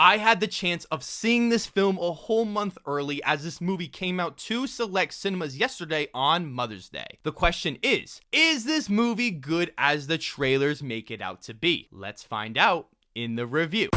I had the chance of seeing this film a whole month early as this movie came out to select cinemas yesterday on Mother's Day. The question is this movie good as the trailers make it out to be? Let's find out in the review.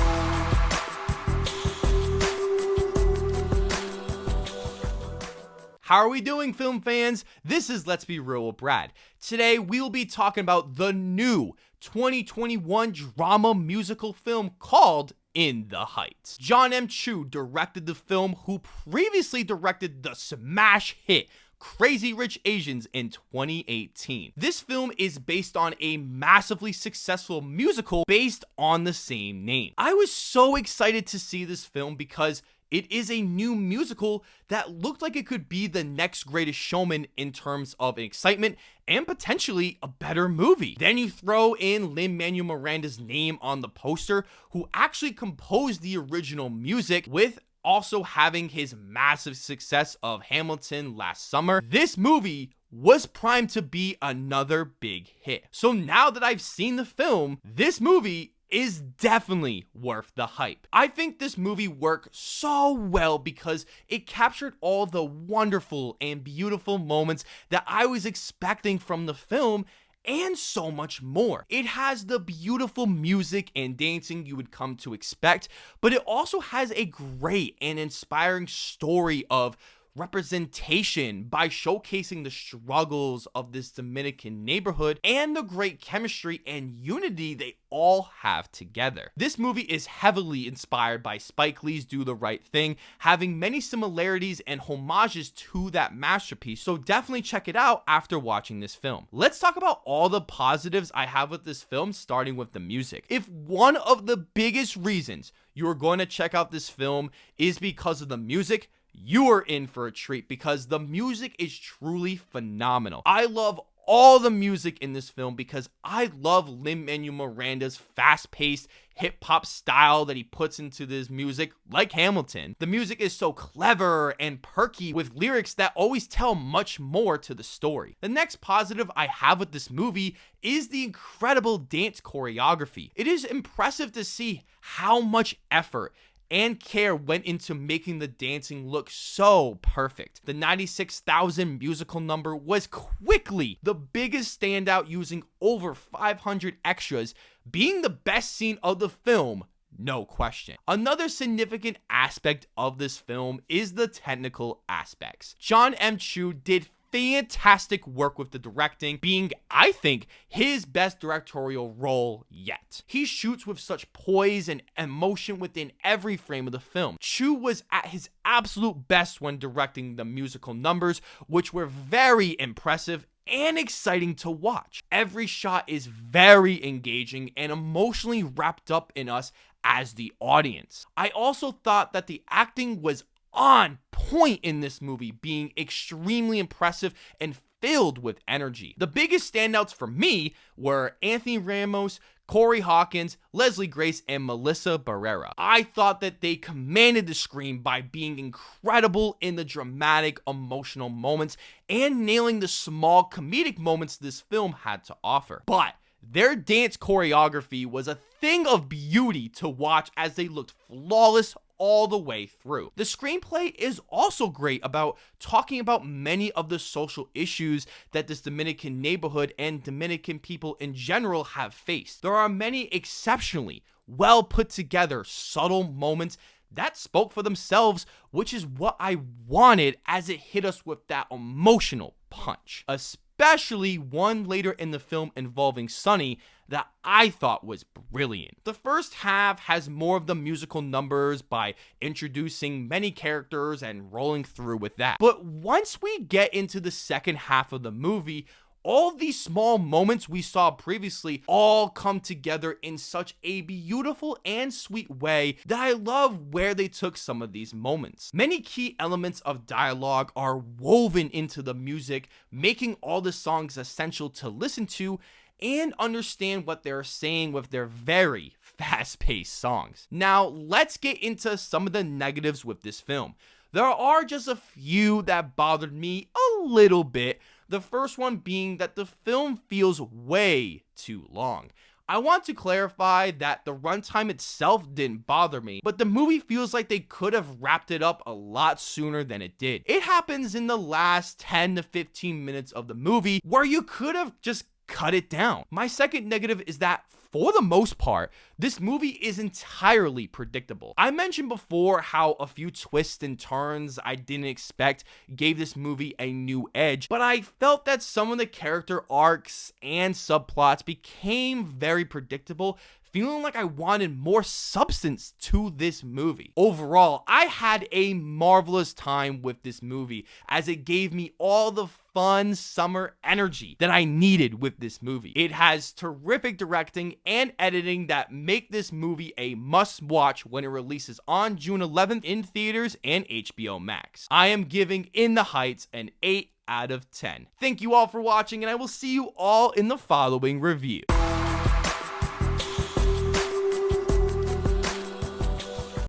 How are we doing, film fans? This is Let's Be Real with Brad. Today, we will be talking about the new 2021 drama musical film called In the Heights. Jon M. Chu directed the film, who previously directed the smash hit Crazy Rich Asians in 2018. This film is based on a massively successful musical based on the same name. I was so excited to see this film because it is a new musical that looked like it could be the next Greatest Showman in terms of excitement and potentially a better movie. Then you throw in Lin-Manuel Miranda's name on the poster, who actually composed the original music, with also having his massive success of Hamilton last summer. This movie was primed to be another big hit. So now that I've seen the film, this movie is definitely worth the hype. I think this movie worked so well because it captured all the wonderful and beautiful moments that I was expecting from the film, and so much more. It has the beautiful music and dancing you would come to expect, but it also has a great and inspiring story of representation by showcasing the struggles of this Dominican neighborhood and the great chemistry and unity they all have together. This movie is heavily inspired by Spike Lee's Do the Right Thing, having many similarities and homages to that masterpiece, so definitely check it out after watching this film. Let's talk about all the positives I have with this film, starting with the music. If one of the biggest reasons you're going to check out this film is because of the music, you are in for a treat because the music is truly phenomenal. I love all the music in this film because I love Lin-Manuel Miranda's fast-paced hip-hop style that he puts into this music, like Hamilton. The music is so clever and perky with lyrics that always tell much more to the story. The next positive I have with this movie is the incredible dance choreography. It is impressive to see how much effort and care went into making the dancing look so perfect. The 96,000 musical number was quickly the biggest standout, using over 500 extras, being the best scene of the film, no question. Another significant aspect of this film is the technical aspects. Jon M. Chu did fantastic work with the directing, being, I think, his best directorial role yet. He shoots with such poise and emotion within every frame of the film. Chu was at his absolute best when directing the musical numbers, which were very impressive and exciting to watch. Every shot is very engaging and emotionally wrapped up in us as the audience. I also thought that the acting was on point in this movie, being extremely impressive and filled with energy. The biggest standouts for me were Anthony Ramos, Corey Hawkins, Leslie Grace, and Melissa Barrera. I thought that they commanded the screen by being incredible in the dramatic, emotional moments and nailing the small comedic moments this film had to offer. But their dance choreography was a thing of beauty to watch as they looked flawless all the way through. The screenplay is also great about talking about many of the social issues that this Dominican neighborhood and Dominican people in general have faced. There are many exceptionally well put together subtle moments that spoke for themselves, which is what I wanted as it hit us with that emotional punch. Especially one later in the film involving Sonny that I thought was brilliant. The first half has more of the musical numbers by introducing many characters and rolling through with that. But once we get into the second half of the movie, all these small moments we saw previously all come together in such a beautiful and sweet way that I love where they took some of these moments. Many key elements of dialogue are woven into the music, making all the songs essential to listen to and understand what they're saying with their very fast-paced songs. Now, let's get into some of the negatives with this film. There are just a few that bothered me a little bit. The first one being that the film feels way too long. I want to clarify that the runtime itself didn't bother me, but the movie feels like they could have wrapped it up a lot sooner than it did. It happens in the last 10 to 15 minutes of the movie where you could have just cut it down. My second negative is that for the most part, this movie is entirely predictable. I mentioned before how a few twists and turns I didn't expect gave this movie a new edge, but I felt that some of the character arcs and subplots became very predictable, feeling like I wanted more substance to this movie. Overall, I had a marvelous time with this movie as it gave me all the fun summer energy that I needed with this movie. It has terrific directing and editing that make this movie a must-watch when it releases on June 11th in theaters and HBO Max. I am giving In the Heights an 8 out of 10. Thank you all for watching, and I will see you all in the following review.